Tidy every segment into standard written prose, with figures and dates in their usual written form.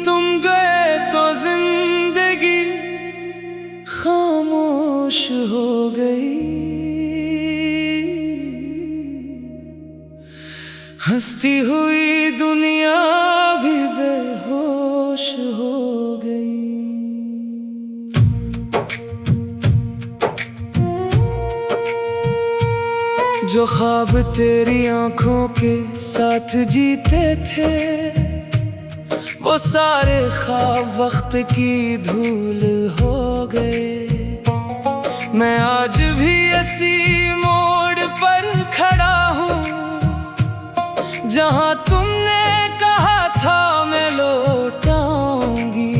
तुम गए तो जिंदगी खामोश हो गई, हंसती हुई दुनिया भी बेहोश हो गई। जो ख्वाब तेरी आंखों के साथ जीते थे, वो सारे ख्वाब वक्त की धूल हो गए। मैं आज भी इसी मोड़ पर खड़ा हूँ जहाँ तुमने कहा था मैं लौट आऊंगी,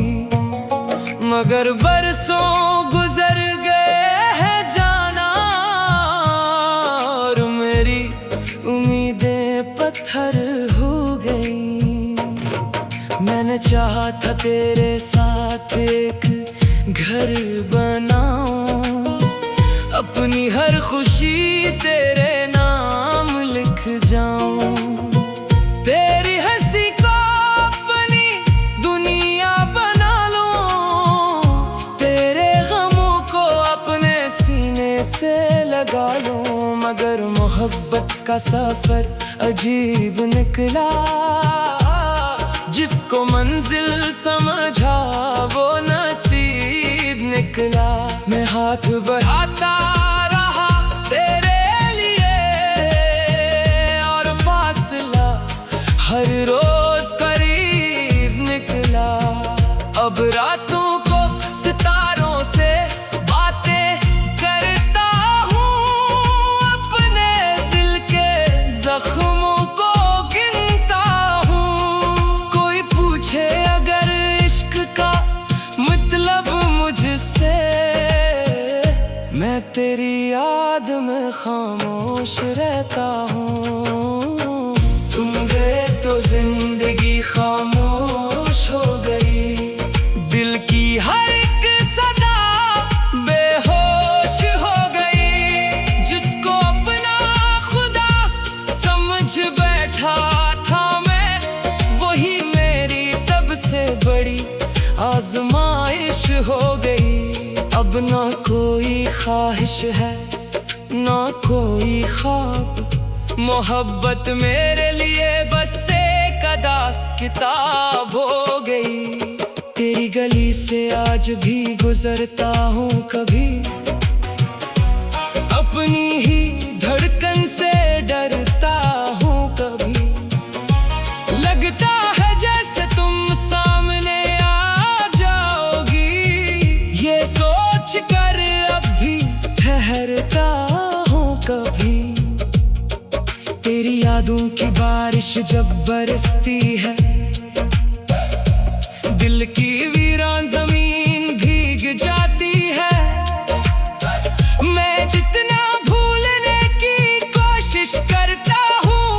मगर बरसों गुजर गए हैं जाना, और मेरी उम्मीदें पत्थर हो गई। मैंने चाहा था तेरे साथ एक घर बनाऊं, अपनी हर खुशी तेरे नाम लिख जाऊं, तेरी हंसी को अपनी दुनिया बना लूं, तेरे गमों को अपने सीने से लगा लूं। मगर मोहब्बत का सफर अजीब निकला, जिसको मंजिल समझा वो नसीब निकला। मैं हाथ बढ़ाता रहा तेरे लिए, और फासला हर रोज करीब निकला। अब रातों को सितारों से बातें करता हूँ, अपने दिल के जख्मों को गिनता हूँ। कोई पूछे अगर इश्क का मतलब मुझसे, मैं तेरी याद में खामोश रहता हूँ। तुम गए तो जिंदगी खामोश हो गई, दिल की हर एक सदा बेहोश हो गई। जिसको अपना खुदा समझ बैठा था मैं, वही मेरी सबसे बड़ी आजमाइश हो गई। अब ना कोई ख्वाहिश है ना कोई ख्वाब, मोहब्बत मेरे लिए बस एक अदास किताब हो गई। तेरी गली से आज भी गुजरता हूँ कभी, अपनी ही धड़कन से डरता हूँ कभी। लगता है जैसे तुम सामने आ जाओगी, ये सोच कर अब भी ठहरता हूँ कभी। तेरी यादों की बारिश जब बरसती है, दिल की वीरान जमीन भीग जाती है। मैं जितना भूलने की कोशिश करता हूँ,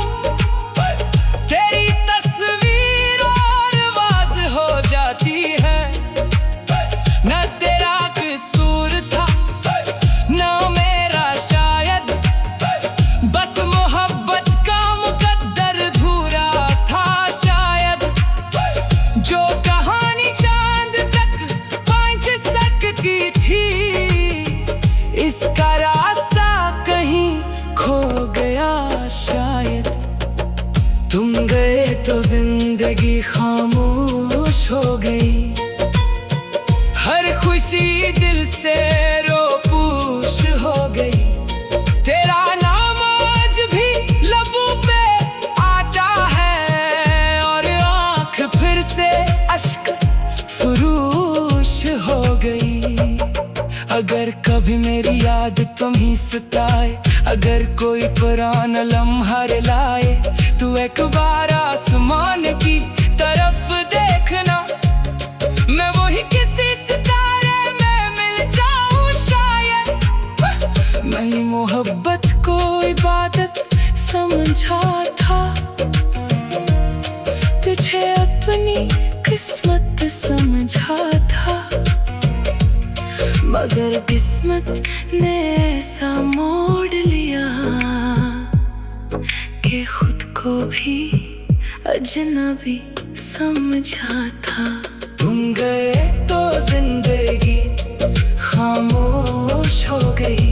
तेरी तस्वीर और आवाज हो जाती है। न तेरा कसूर था न मेरा शायद, बस मोहब्बत का मुकद्दर अधूरा था शायद। जो कहानी चांद तक पहुंच सकती थी, इसका रास्ता कहीं खो गया शायद। तुम गए तो जिंदगी खामोश हो गई, हर खुशी दिल से रोपूश हो गई। तेरा नाम आज भी लबों पे आता है, और आँख फिर से अश्क फुरूश हो गई। अगर कभी मेरी याद तुम्हीं सताए, अगर कोई पुराना लम्हा लाए, तू एक बार आसमान की तरफ देखना, मैं वही किसी सितारे में मिल जाऊं शायद। मैं मोहब्बत को इबादत समझा था, तुझे अपनी किस्मत समझा था, मगर किस्मत ने ऐसा मोड़ लिया। अजनबी समझा था। तुम गए तो जिंदगी खामोश हो गई,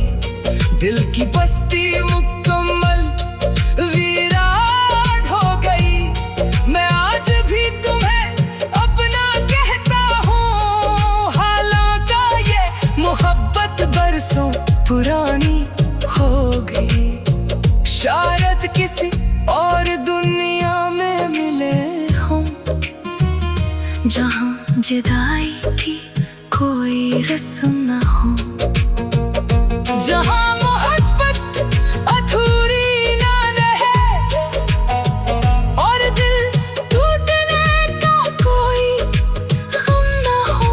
दिल की बस्ती मुकम्मल वीरान हो गई। मैं आज भी तुम्हें अपना कहता हूँ, हालांकि ये मोहब्बत बरसों पुरानी हो गई। शायद किसी और दुनिया में मिले हम, जहाँ जुदाई की कोई रस्म न हो, जहाँ मोहब्बत अधूरी ना रहे और दिल टूटने का कोई गम ना हो।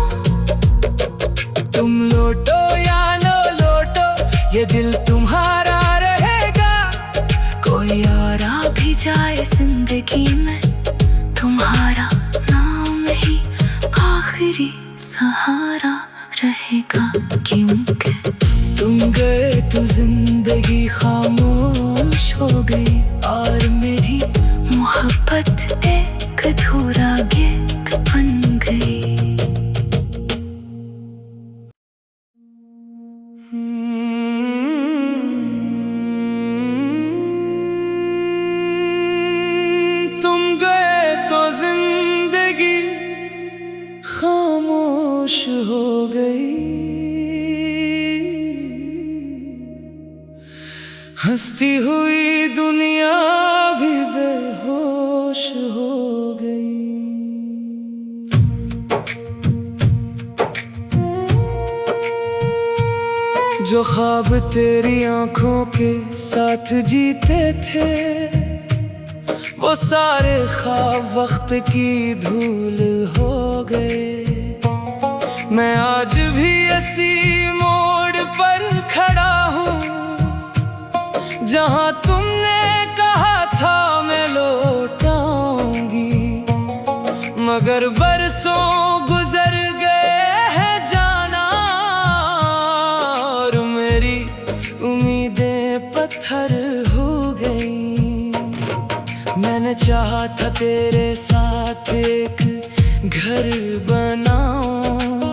तुम लौटो या न लौटो, ये दिल तुम्हारा रहेगा। कोई और आ भी जाए जिंदगी में, तुम्हारा नाम ही आखिरी सहारा रहेगा। क्योंकि तुम गए तो जिंदगी खामोश हो गई, और मेरी मोहब्बत एक अधूरा गीत बन गई। तुम गए तो जिंदगी खामोश हो गई, हंसती हुई दुनिया भी बेहोश हो गई। जो ख्वाब तेरी आंखों के साथ जीते थे, वो सारे ख्वाब वक्त की धूल हो गए। मैं आज भी इसी मोड़ पर खड़ा हूँ, जहाँ तुमने कहा था मैं लौट आऊंगी। मगर बरसों गुजर गए हैं जाना, और मेरी उम्मीदें पत्थर हो गई। मैंने चाहा था तेरे साथ एक घर बनाऊं,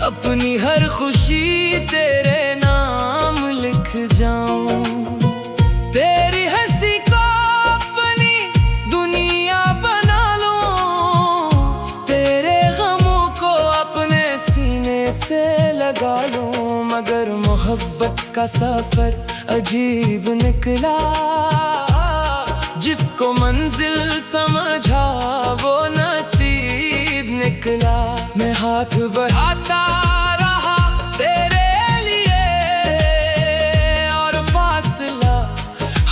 अपनी हर खुशी तेरे नाम लिख जाऊं। तेरी हंसी को अपनी दुनिया बना लूं, तेरे गमों को अपने सीने से लगा लूं। मगर मोहब्बत का सफर अजीब निकला, जिसको मंजिल समझा वो नसीब निकला। मैं हाथ बढ़ाता रहा तेरे लिए, और फासला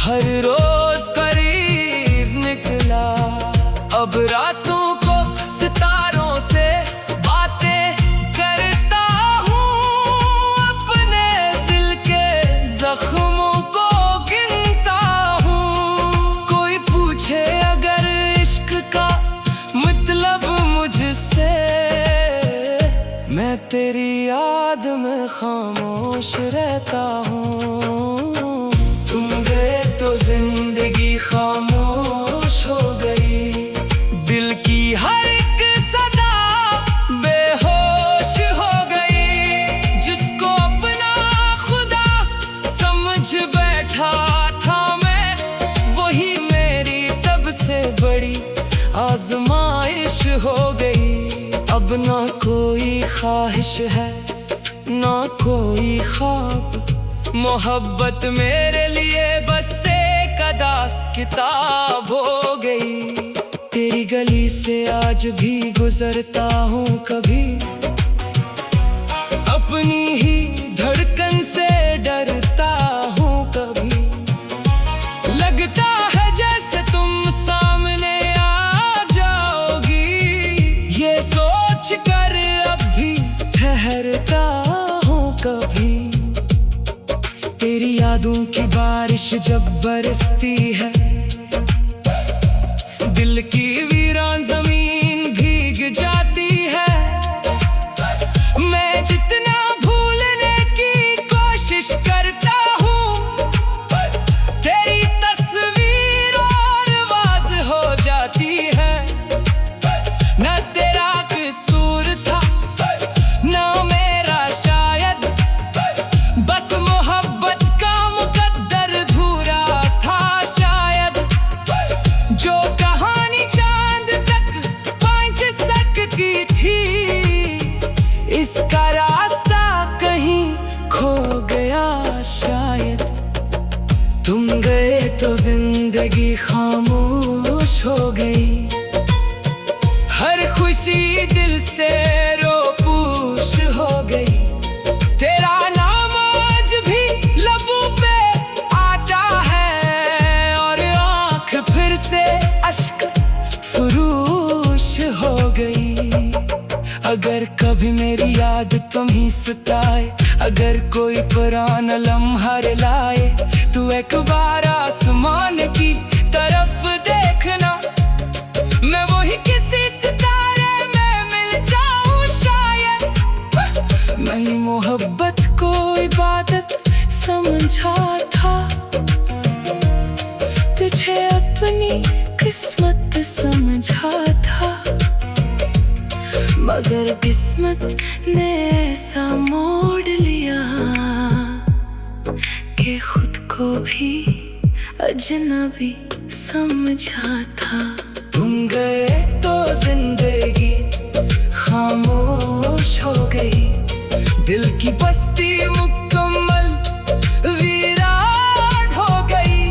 हर रोज करीब निकला। अब रातों को सितारों से बातें करता हूँ, अपने दिल के जख्मों को गिनता हूँ। कोई पूछे अगर इश्क का मतलब मुझसे, मैं तेरी याद में खामोश रहता हूँ। तुम गए तो जिंदगी खामोश हो गई, दिल की हर एक सदा बेहोश हो गई। जिसको अपना खुदा समझ बैठा था मैं, वही मेरी सबसे बड़ी आजमाइश हो गई। अब ना कोई ख्वाहिश है ना कोई ख्वाब, मोहब्बत मेरे लिए बस एक अदास किताब हो गई। तेरी गली से आज भी गुजरता हूँ कभी, अपनी ही धड़कन से डरता हूँ कभी। लगता है जैसे तुम सामने आ जाओगी, ये सोच कर अब भी ठहरता हूँ कभी। तेरी यादों की बारिश जब बरसती है, दिल की वीरान जमीन भीग जाती है। मैं जितना भूलने की कोशिश करता हूँ, तेरी तस्वीर और आवाज हो जाती तो जिंदगी खामोश हो गई। हर खुशी दिल से रोपूश हो गई। तेरा नाम आज भी लबों पे आता है और आँख फिर से अश्क फुरूश हो गई। अगर कभी मेरी याद तुम्हें सताए, अगर कोई पुराना लम्हा लाए, तू एक बार आसमान की तरफ देखना। मैं वही किसी सितारे में मिल जाऊं शायद। मैं मोहब्बत को इबादत समझा था, तुझे अपनी किस्मत समझा था, मगर किस्मत ने ऐसा मोड़ लिया कि खुद को भी अजनबी समझा था। तुम गए तो जिंदगी खामोश हो गई। दिल की बस्ती मुकम्मल वीरान हो गई।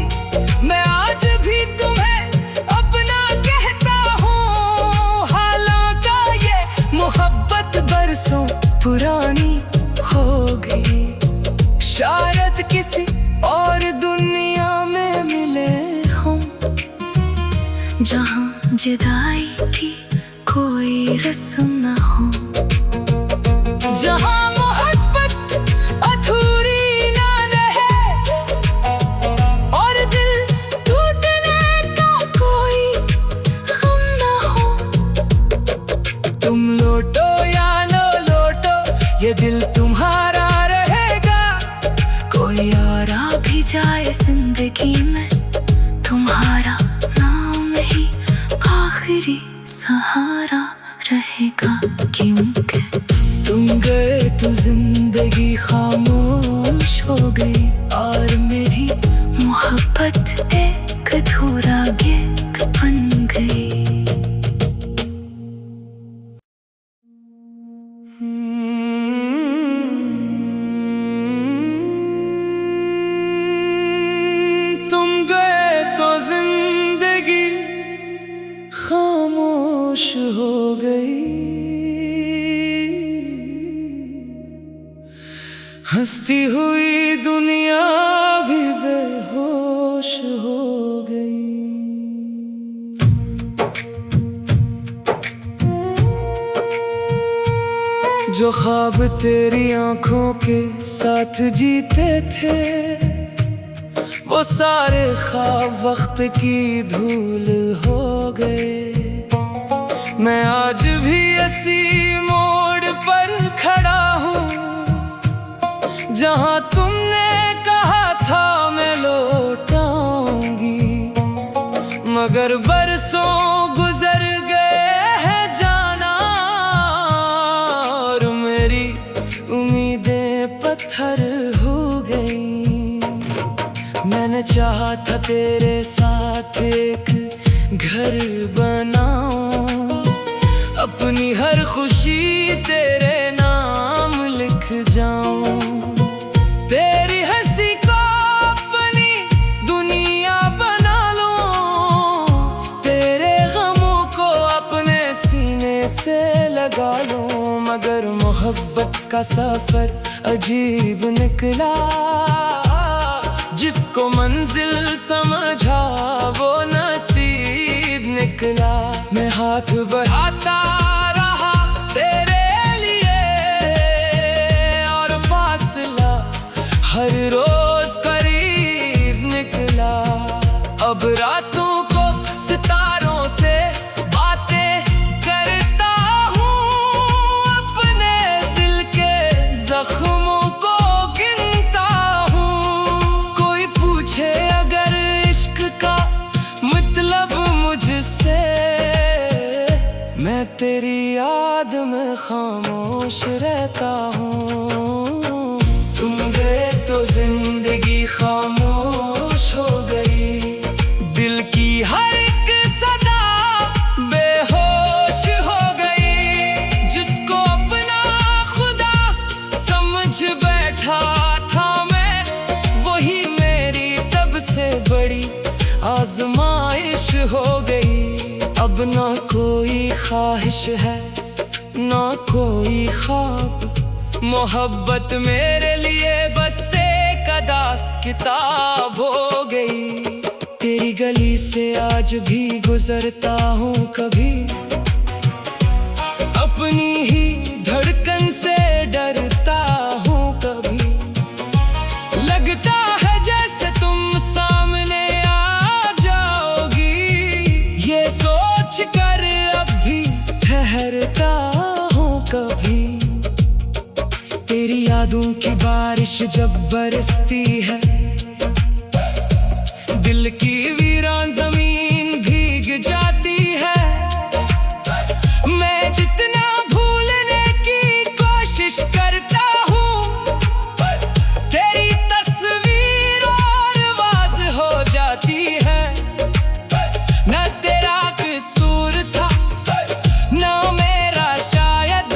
मैं आज भी तुम्हें अपना कहता हूँ, हालांकि ये मोहब्बत बरसों पुरानी हो गई। शायद किसी और दुनिया में मिले हम, जहाँ जुदाई की कोई रस्म न हो, जहाँ मोहब्बत अधूरी ना रहे और दिल टूटने का कोई गम न हो। तुम लौटो या न लौटो, ये दिल तुम्हारा रहेगा। कोई और आ भी जाए जिंदगी में, तुम्हारा नाम ही आखिरी सहारा रहेगा। क्योंकि तुम गए तो जिंदगी खामोश हो गई और मेरी मोहब्बत एक अधूरा गीत बन गई। तुम गए तो जिंदगी खामोश हो गई। हंसती हुई दुनिया भी बेहोश हो गई। जो ख्वाब तेरी आंखों के साथ जीते थे, वो सारे ख्वाब वक्त की धूल हो गए। मैं आज भी इसी मोड़ पर खड़ा हूँ, जहाँ तुमने कहा था मैं लौट आऊंगी। मगर बरसों गुजर गए हैं जाना, और मेरी उम्मीदें पत्थर हो गई। मैंने चाहा था तेरे साथ एक घर बनाऊं, अपनी हर खुशी तेरे नाम लिख जाऊं। तेरी हंसी को अपनी दुनिया बना लूं, तेरे गमों को अपने सीने से लगा लूं। मगर मोहब्बत का सफर अजीब निकला, जिसको मंजिल समझा वो नसीब निकला। मैं हाथ बढ़ाता रहा तेरे लिए, और फासला हर रोज करीब निकला। अब रातों को सितारों से बातें करता हूँ, अपने दिल के जख्मों को गिनता हूँ। कोई पूछे अगर इश्क का मतलब मुझसे, मैं तेरी याद में खामोश रहता हूँ। तुम गए तो जिंदगी खामोश हो गई। दिल की हर एक सदा बेहोश हो गई। जिसको अपना खुदा समझ बैठा था मैं, वही मेरी सबसे बड़ी ना कोई ख्वाहिश है ना कोई ख्वाब। मोहब्बत मेरे लिए बस एक अदास किताब हो गई। तेरी गली से आज भी गुजरता हूँ कभी, अपनी ही धड़कन से डरता हूँ कभी। लगता है जैसे तुम सामने आ जाओगी, ये सोच कर अब भी ठहरता हूँ कभी। तेरी यादों की बारिश जब बरसती है, दिल की वीरान जमीन भीग जाती है। मैं जितना भूलने की कोशिश करता हूँ, तेरी तस्वीर और आवाज हो जाती है। न तेरा कसूर था ना मेरा शायद,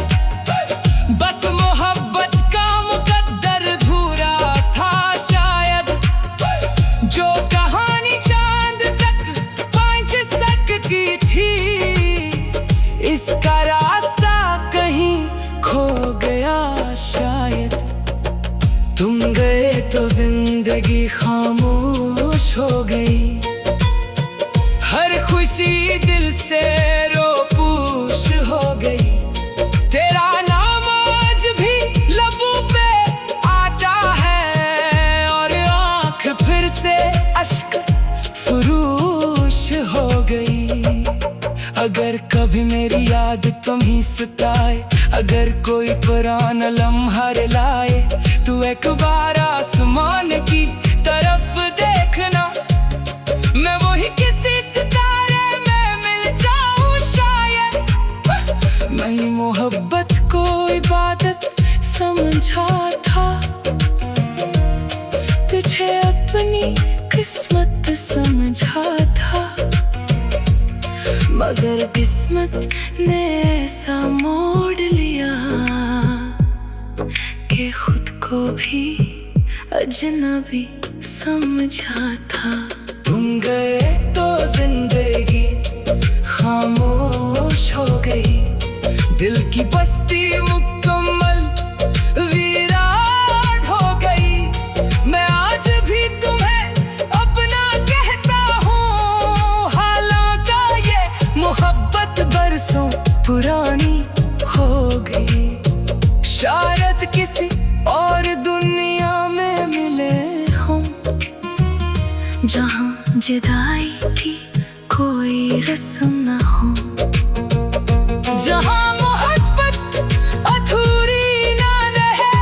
बस मोहब्बत का मुकद्दर अधूरा था शायद। जो कहानी चांद तक पहुंच सकती थी, इसका रास्ता कहीं खो गया शायद। तुम गए तो जिंदगी खामोश हो गई, हर खुशी दिल से रोपूश हो गई। तेरा नाम आज भी लबों पे आता है, और आँख फिर से अश्क फुरूश हो गई। अगर कभी मेरी याद तुम्हें सताए, अगर कोई पुराना लम्हा लाए, तू एक बार आसमान की तरफ देखना। मैं वही किसी सितारे में मिल जाऊं शायद। मैं मोहब्बत को इबादत समझा था, तुझे अपनी किस्मत समझा था। मगर किस्मत ने ऐसा मोड़ लिया कि खुद को भी अजनबी समझा था। तुम गए तो जिंदगी खामोश हो गई, दिल की बस्ती मुकम्मल वीरान हो गई। मैं आज भी तुम्हें अपना कहता हूँ, हालांकि ये मोहब्बत बरसों पुरानी हो गई। शायद किसी और दुनिया में मिले हम, जहाँ जुदाई की कोई रस्म न हो, जहाँ मोहब्बत अधूरी ना रहे,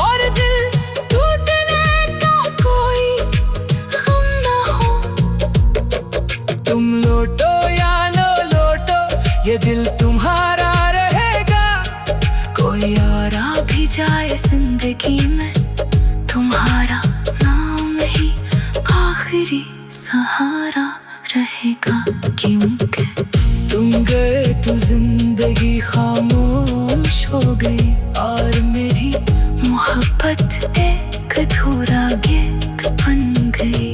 और दिल टूटने का कोई गम न हो। तुम लौटो या न लौटो, ये दिल तुम्हारा रहेगा। कोई और आ भी जाए जिंदगी में, तुम्हारा नाम ही आखिरी सहारा रहेगा। क्योंकि तुम गए तो जिंदगी खामोश हो गई, और मेरी मोहब्बत एक अधूरा गीत बन गई।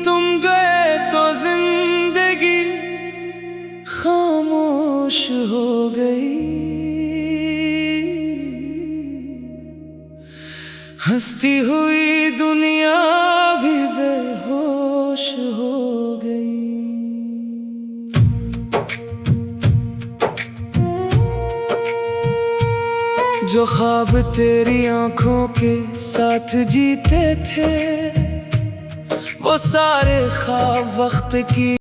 तुम गए तो जिंदगी खामोश हो गई, हंसती हुई दुनिया भी बेहोश हो गई। जो ख्वाब तेरी आंखों के साथ जीते थे, वो सारे ख्वाब वक्त की